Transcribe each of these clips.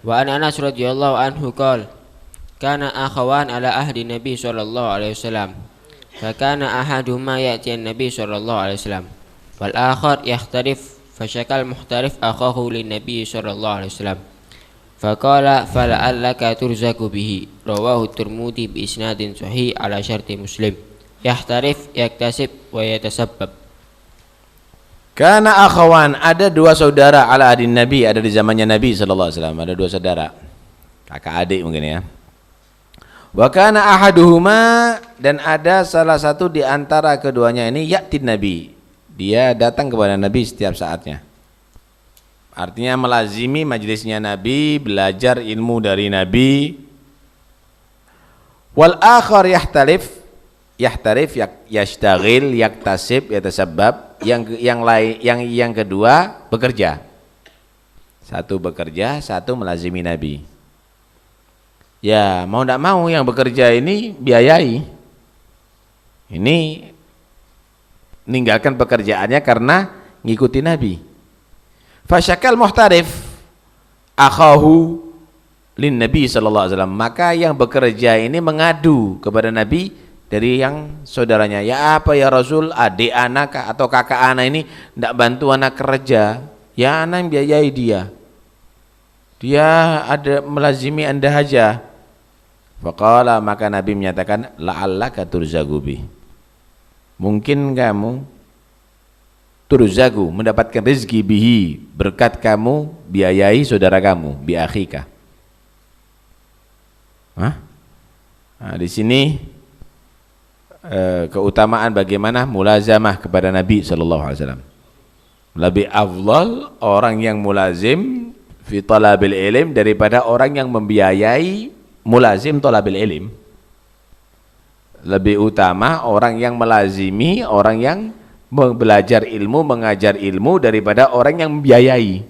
Wa an Anas radhiyallahu anhu qala kana akhawan ala ahdi Nabi sallallahu alaihi wasallam. Fa kana ahaduhuma ya'ti an-nabi sallallahu alaihi wasallam wal akhar yahtarif fashakal muhtarif akhahu lin nabi sallallahu alaihi wasallam. Faqala fala'allaka turzaku bihi. Rawahu Tirmidzi bi isnadin sahih ala syarti Muslim. Yahtarif yaktasib wa yatasabbab. Karena akhawan, ada dua saudara ala adin Nabi, ada di zamannya Nabi sallallahu alaihi wasallam, ada dua saudara. Kakak adik mungkin ya. Wa kana ahaduhuma, dan ada salah satu di antara keduanya ini ya'tin Nabi. Dia datang kepada Nabi setiap saatnya. Artinya melazimi majlisnya Nabi, belajar ilmu dari Nabi. Wal akhar yahtarif yashtaghil yaktasib yatasabbab. Yang kedua bekerja. Satu bekerja, satu melazimi Nabi. Ya, mau tidak mau yang bekerja ini biayai. Ini meninggalkan pekerjaannya karena ngikuti Nabi. Fasyakal muhtarif akhahu lin Nabi sallallahu alaihi wasallam. Maka yang bekerja ini mengadu kepada Nabi dari yang saudaranya, ya apa ya Rasul, adik anak atau kakak anak ini tidak bantu anak kerja, ya anak yang biayai dia ada melazimi anda aja. Faqala, maka Nabi menyatakan la'allaka turzagu bi, mungkin kamu turzagu, mendapatkan rezeki bihi, berkat kamu biayai saudara kamu, bi akhika. Nah, di sini keutamaan bagaimana mulazamah kepada Nabi sallallahu alaihi wasallam. Lebih afdal orang yang mulazim fi talabil ilm daripada orang yang membiayai mulazim talabil ilm. Lebih utama orang yang melazimi, orang yang belajar ilmu, mengajar ilmu daripada orang yang membiayai.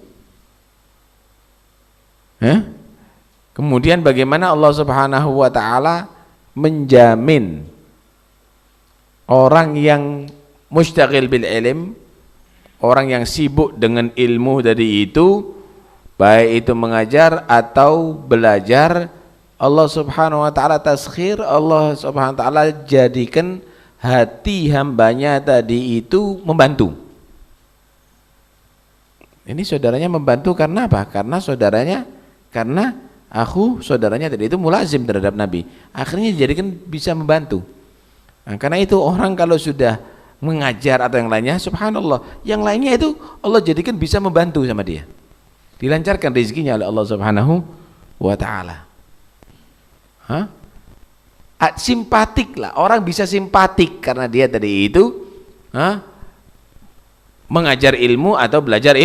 Kemudian bagaimana Allah Subhanahu wa taala menjamin orang yang mustaghil bil ilm, orang yang sibuk dengan ilmu dari itu, baik itu mengajar atau belajar, Allah Subhanahu wa taala taskhir, Allah Subhanahu wa taala jadikan hati hambanya tadi itu membantu. Ini saudaranya membantu karena apa? Karena saudaranya tadi itu mulazim terhadap Nabi. Akhirnya dijadikan bisa membantu. Nah, karena itu orang kalau sudah mengajar atau yang lainnya, subhanallah, yang lainnya itu Allah jadikan bisa membantu sama dia. Dilancarkan rezekinya oleh Allah Subhanahu wa taala. Simpatik lah, orang bisa simpatik karena dia tadi itu mengajar ilmu atau belajar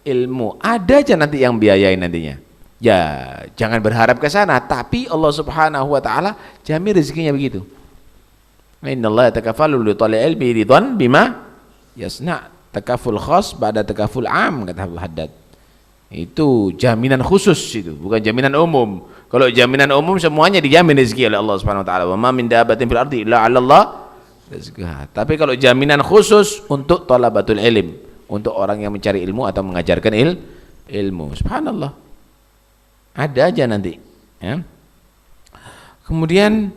ilmu. Ada aja nanti yang biayain nantinya. Ya, jangan berharap ke sana, tapi Allah Subhanahu wa taala jamin rezekinya begitu. Innallaha takaffalu li talil ilmi ridwan bima yasna. Takaful khas ba'da takaful am, kata Abdul Haddad. Itu jaminan khusus itu, bukan jaminan umum. Kalau jaminan umum semuanya dijamin rezeki oleh Allah Subhanahu wa taala. Wa ma min dabbatin fil ardi illa 'ala Allah rizqaha. Tapi kalau jaminan khusus untuk talabatul ilm, untuk orang yang mencari ilmu atau mengajarkan ilmu. Subhanallah. Ada aja nanti, ya. Kemudian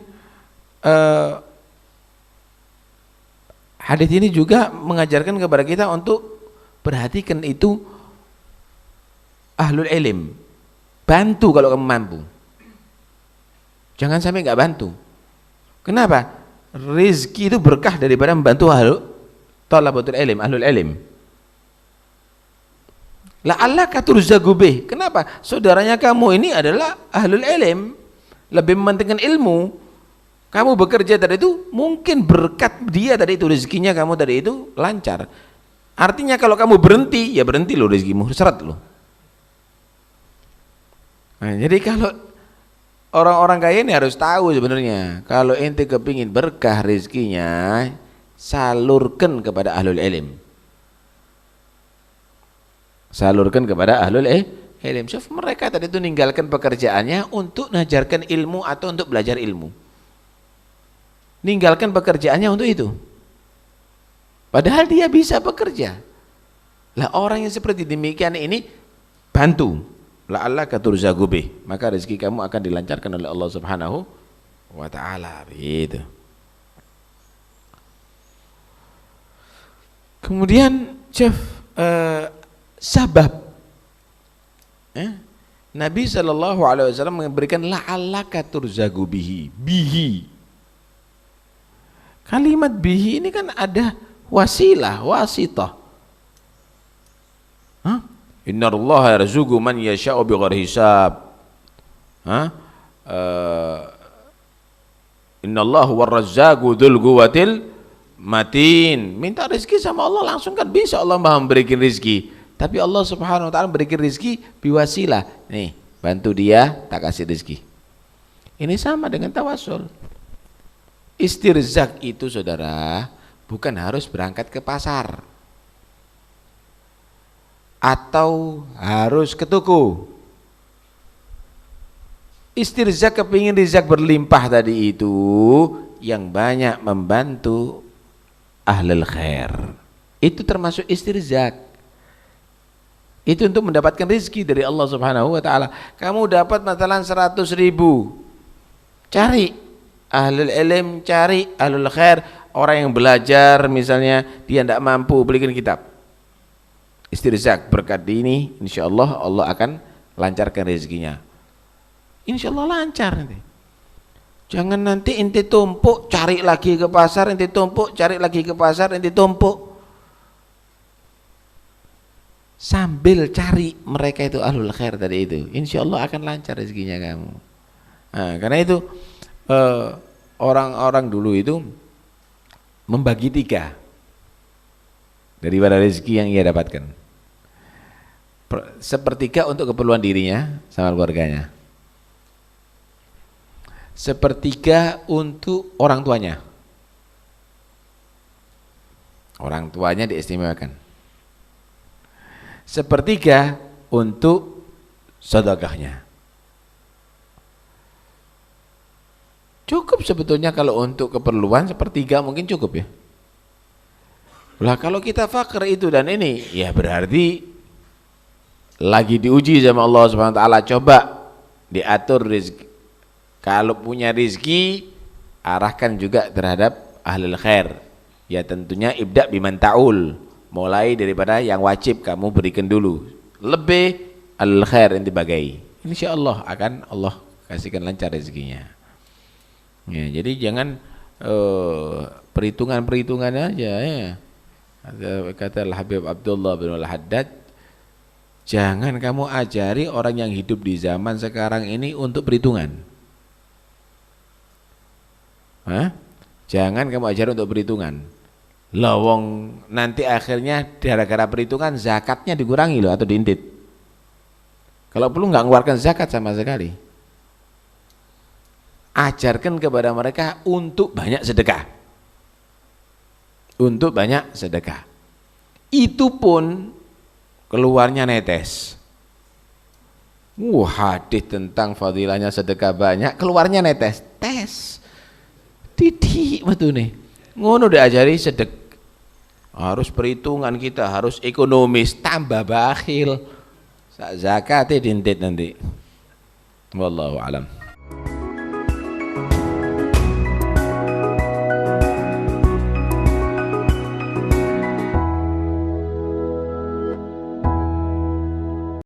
hadis ini juga mengajarkan kepada kita untuk perhatikan itu ahlul ilm. Bantu kalau kamu mampu. Jangan sampai nggak bantu. Kenapa? Rizki itu berkah daripada membantu talabatul ilm, ahlul ilm. La'allaka turzagu bih. Kenapa? Saudaranya kamu ini adalah ahlul ilm, lebih mementingkan ilmu. Kamu bekerja tadi itu, mungkin berkat dia tadi itu, rezekinya kamu tadi itu lancar. Artinya kalau kamu berhenti, ya berhenti loh rezekimu, seret loh. Nah, jadi kalau orang-orang kaya ini harus tahu sebenarnya, kalau ente kepingin berkah rezekinya, salurkan kepada ahlul ilm. Salurkan kepada ahlul ilm. So, mereka tadi itu ninggalkan pekerjaannya untuk mengajarkan ilmu atau untuk belajar ilmu. Ninggalkan pekerjaannya untuk itu. Padahal dia bisa bekerja. Lah orang yang seperti demikian ini bantu. la'allaka turzagu bih, maka rezeki kamu akan dilancarkan oleh Allah Subhanahu wa taala. Begitu. Kemudian sabab Nabi SAW memberikan la'allaka turzagu bihi. Kalimat bihi ini kan ada wasilah, wasitah. Innallaha yarzuqu man yasha'u bighairi hisab. Innallaha huwar-razzaqu dzul quwwatil matin. Minta rezeki sama Allah langsung kan bisa Allah Maha memberikan rezeki. Tapi Allah Subhanahu wa taala memberikan rezeki biwasilah. Nih, bantu dia tak kasih rezeki. Ini sama dengan tawasul. Istirzak itu saudara bukan harus berangkat ke pasar atau harus ke toko. Istirzak kepingin rizak berlimpah tadi itu yang banyak membantu ahlul khair. Itu termasuk istirzak. Itu untuk mendapatkan rezeki dari Allah Subhanahu wa taala. Kamu dapat matalan 100.000. Cari ahlul ilm, cari ahlul khair, orang yang belajar misalnya dia tidak mampu belikan kitab. Istirzak berkat ini insyaallah Allah akan lancarkan rezekinya. Insyaallah lancar nanti. Jangan nanti ente tumpuk cari lagi ke pasar, ente tumpuk cari lagi ke pasar, ente tumpuk. Sambil cari mereka itu ahlul khair tadi itu, insyaallah akan lancar rezekinya kamu. Nah, karena itu orang-orang dulu itu membagi 3 daripada rezeki yang ia dapatkan. Sepertiga untuk keperluan dirinya sama keluarganya, sepertiga untuk orang tuanya. Orang tuanya diistimewakan. Sepertiga untuk sedekahnya. Cukup sebetulnya kalau untuk keperluan sepertiga mungkin cukup ya. Lah kalau kita fakir itu dan ini ya berarti lagi diuji sama Allah Subhanahu wa taala. Coba diatur rezeki. Kalau punya rezeki arahkan juga terhadap ahlul khair. Ya tentunya ibda biman ta'ul. Mulai daripada yang wajib kamu berikan dulu. Lebih ahlul khair yang dibagai. Insyaallah akan Allah kasihkan lancar rezekinya. Ya, jadi jangan perhitungan-perhitungan aja ya. Kata Habib Abdullah bin Al-Haddad, jangan kamu ajari orang yang hidup di zaman sekarang ini untuk perhitungan. Jangan kamu ajari untuk perhitungan. Lawong nanti akhirnya gara-gara perhitungan zakatnya dikurangi loh atau diintit. Kalau perlu nggak mengeluarkan zakat sama sekali. Ajarkan kepada mereka untuk banyak sedekah. Untuk banyak sedekah. Itu pun keluarnya netes. Hadis tentang fadilahnya sedekah banyak, keluarnya netes. Tes. Titik betul nih. Ngono diajari sedekah. Harus perhitungan kita, harus ekonomis, tambah bakhil. Zakatnya dintit nanti. Wallahu alam.